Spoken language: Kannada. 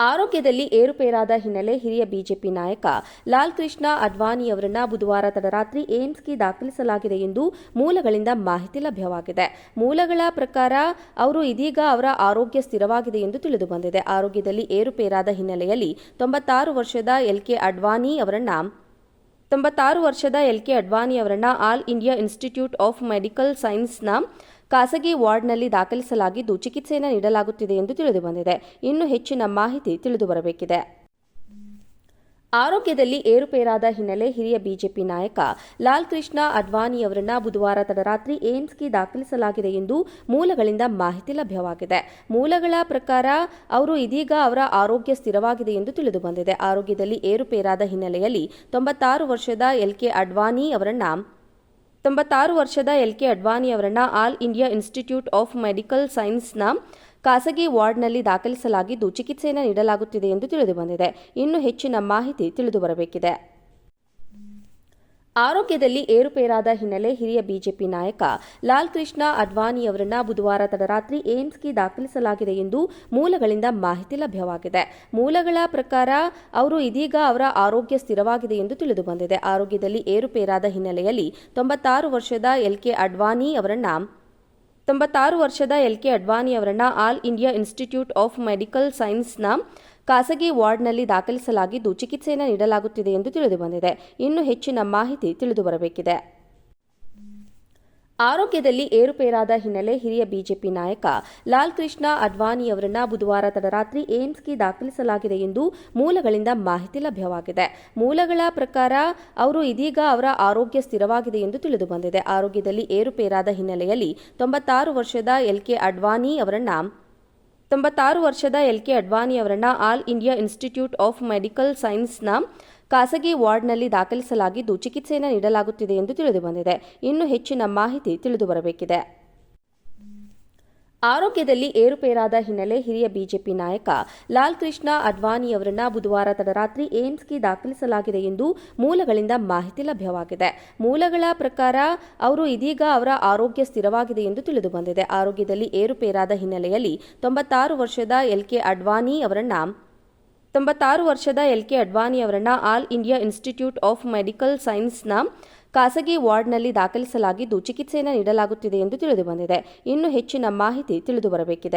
ಆರೋಗ್ಯದಲ್ಲಿ ಏರುಪೇರಾದ ಹಿನ್ನೆಲೆ ಹಿರಿಯ ಬಿಜೆಪಿ ನಾಯಕ ಲಾಲ್ ಕೃಷ್ಣ ಅಡ್ವಾಣಿಯವರನ್ನ ಬುಧವಾರ ತಡರಾತ್ರಿ ಏಮ್ಸ್ಗೆ ದಾಖಲಿಸಲಾಗಿದೆ ಎಂದು ಮೂಲಗಳಿಂದ ಮಾಹಿತಿ ಲಭ್ಯವಾಗಿದೆ. ಮೂಲಗಳ ಪ್ರಕಾರ ಅವರು ಇದೀಗ ಅವರ ಆರೋಗ್ಯ ಸ್ಥಿರವಾಗಿದೆ ಎಂದು ತಿಳಿದುಬಂದಿದೆ. ಆರೋಗ್ಯದಲ್ಲಿ ಏರುಪೇರಾದ ಹಿನ್ನೆಲೆಯಲ್ಲಿ 96 ವರ್ಷದ ಎಲ್ಕೆ ಅಡ್ವಾಣಿಯವರನ್ನ All India Institute of Medical ಸೈನ್ಸ್ನ ಖಾಸಗಿ ವಾರ್ಡ್ನಲ್ಲಿ ದಾಖಲಿಸಲಾಗಿದ್ದು ಚಿಕಿತ್ಸೆಯನ್ನು ನೀಡಲಾಗುತ್ತಿದೆ ಎಂದು ತಿಳಿದುಬಂದಿದೆ. ಇನ್ನು ಹೆಚ್ಚಿನ ಮಾಹಿತಿ ತಿಳಿದುಬರಬೇಕಿದೆ. ಆರೋಗ್ಯದಲ್ಲಿ ಏರುಪೇರಾದ ಹಿನ್ನೆಲೆ ಹಿರಿಯ ಬಿಜೆಪಿ ನಾಯಕ ಲಾಲ್ ಕೃಷ್ಣ ಅಡ್ವಾಣಿಯವರನ್ನ ಬುಧವಾರ ತಡರಾತ್ರಿ ಏಮ್ಸ್ಗೆ ದಾಖಲಿಸಲಾಗಿದೆ ಎಂದು ಮೂಲಗಳಿಂದ ಮಾಹಿತಿ ಲಭ್ಯವಾಗಿದೆ. ಮೂಲಗಳ ಪ್ರಕಾರ ಅವರು ಇದೀಗ ಅವರ ಆರೋಗ್ಯ ಸ್ಥಿರವಾಗಿದೆ ಎಂದು ತಿಳಿದುಬಂದಿದೆ. ಆರೋಗ್ಯದಲ್ಲಿ ಏರುಪೇರಾದ ಹಿನ್ನೆಲೆಯಲ್ಲಿ 96 ವರ್ಷದ ಎಲ್ಕೆ ಅಡ್ವಾಣಿಯವರನ್ನ All India Institute of Medical ಸೈನ್ಸ್ನ ಖಾಸಗಿ ವಾರ್ಡ್ನಲ್ಲಿ ದಾಖಲಿಸಲಾಗಿದ್ದು ಚಿಕಿತ್ಸೆಯನ್ನು ನೀಡಲಾಗುತ್ತಿದೆ ಎಂದು ತಿಳಿದುಬಂದಿದೆ. ಇನ್ನು ಹೆಚ್ಚಿನ ಮಾಹಿತಿ ತಿಳಿದುಬರಬೇಕಿದೆ. ಆರೋಗ್ಯದಲ್ಲಿ ಏರುಪೇರಾದ ಹಿನ್ನೆಲೆ ಹಿರಿಯ ಬಿಜೆಪಿ ನಾಯಕ ಲಾಲ್ ಕೃಷ್ಣ ಅಡ್ವಾಣಿಯವರನ್ನ ಬುಧವಾರ ತಡರಾತ್ರಿ ಏಮ್ಸ್ಗೆ ದಾಖಲಿಸಲಾಗಿದೆ ಎಂದು ಮೂಲಗಳಿಂದ ಮಾಹಿತಿ ಲಭ್ಯವಾಗಿದೆ. ಮೂಲಗಳ ಪ್ರಕಾರ ಅವರು ಇದೀಗ ಅವರ ಆರೋಗ್ಯ ಸ್ಥಿರವಾಗಿದೆ ಎಂದು ತಿಳಿದುಬಂದಿದೆ. ಆರೋಗ್ಯದಲ್ಲಿ ಏರುಪೇರಾದ ಹಿನ್ನೆಲೆಯಲ್ಲಿ 96 ವರ್ಷದ ಎಲ್ಕೆ ಅಡ್ವಾಣಿಯವರನ್ನ All India Institute of Medical ಸೈನ್ಸ್ನ ಖಾಸಗಿ ವಾರ್ಡ್ನಲ್ಲಿ ದಾಖಲಿಸಲಾಗಿದ್ದು ಚಿಕಿತ್ಸೆಯನ್ನು ನೀಡಲಾಗುತ್ತಿದೆ ಎಂದು ತಿಳಿದುಬಂದಿದೆ. ಇನ್ನು ಹೆಚ್ಚಿನ ಮಾಹಿತಿ ತಿಳಿದುಬರಬೇಕಿದೆ. ಆರೋಗ್ಯದಲ್ಲಿ ಏರುಪೇರಾದ ಹಿನ್ನೆಲೆ ಹಿರಿಯ ಬಿಜೆಪಿ ನಾಯಕ ಲಾಲ್ ಕೃಷ್ಣ ಅಡ್ವಾಣಿಯವರನ್ನ ಬುಧವಾರ ತಡರಾತ್ರಿ ಏಮ್ಸ್ಗೆ ದಾಖಲಿಸಲಾಗಿದೆ ಎಂದು ಮೂಲಗಳಿಂದ ಮಾಹಿತಿ ಲಭ್ಯವಾಗಿದೆ. ಮೂಲಗಳ ಪ್ರಕಾರ ಅವರು ಇದೀಗ ಅವರ ಆರೋಗ್ಯ ಸ್ಥಿರವಾಗಿದೆ ಎಂದು ತಿಳಿದುಬಂದಿದೆ. ಆರೋಗ್ಯದಲ್ಲಿ ಏರುಪೇರಾದ ಹಿನ್ನೆಲೆಯಲ್ಲಿ 96 ವರ್ಷದ ಎಲ್ಕೆ ಅಡ್ವಾಣಿಯವರನ್ನ All India Institute of Medical ಸೈನ್ಸ್ನ ಖಾಸಗಿ ವಾರ್ಡ್ನಲ್ಲಿ ದಾಖಲಿಸಲಾಗಿದ್ದು ಚಿಕಿತ್ಸೆಯನ್ನು ನೀಡಲಾಗುತ್ತಿದೆ ಎಂದು ತಿಳಿದುಬಂದಿದೆ. ಇನ್ನು ಹೆಚ್ಚಿನ ಮಾಹಿತಿ ತಿಳಿದುಬರಬೇಕಿದೆ. ಆರೋಗ್ಯದಲ್ಲಿ ಏರುಪೇರಾದ ಹಿನ್ನೆಲೆ ಹಿರಿಯ ಬಿಜೆಪಿ ನಾಯಕ ಲಾಲ್ ಕೃಷ್ಣ ಅಡ್ವಾಣಿಯವರನ್ನ ಬುಧವಾರ ತಡರಾತ್ರಿ ಏಮ್ಸ್ಗೆ ದಾಖಲಿಸಲಾಗಿದೆ ಎಂದು ಮೂಲಗಳಿಂದ ಮಾಹಿತಿ ಲಭ್ಯವಾಗಿದೆ. ಮೂಲಗಳ ಪ್ರಕಾರ ಅವರು ಇದೀಗ ಅವರ ಆರೋಗ್ಯ ಸ್ಥಿರವಾಗಿದೆ ಎಂದು ತಿಳಿದುಬಂದಿದೆ. ಆರೋಗ್ಯದಲ್ಲಿ ಏರುಪೇರಾದ ಹಿನ್ನೆಲೆಯಲ್ಲಿ 96 ವರ್ಷದ ಎಲ್ಕೆ ಅಡ್ವಾಣಿಯವರನ್ನ All India Institute of Medical ಸೈನ್ಸ್ನ ಖಾಸಗಿ ವಾರ್ಡ್ನಲ್ಲಿ ದಾಖಲಿಸಲಾಗಿದ್ದು ಚಿಕಿತ್ಸೆಯನ್ನು ನೀಡಲಾಗುತ್ತಿದೆ ಎಂದು ತಿಳಿದುಬಂದಿದೆ. ಇನ್ನು ಹೆಚ್ಚಿನ ಮಾಹಿತಿ ತಿಳಿದುಬರಬೇಕಿದೆ.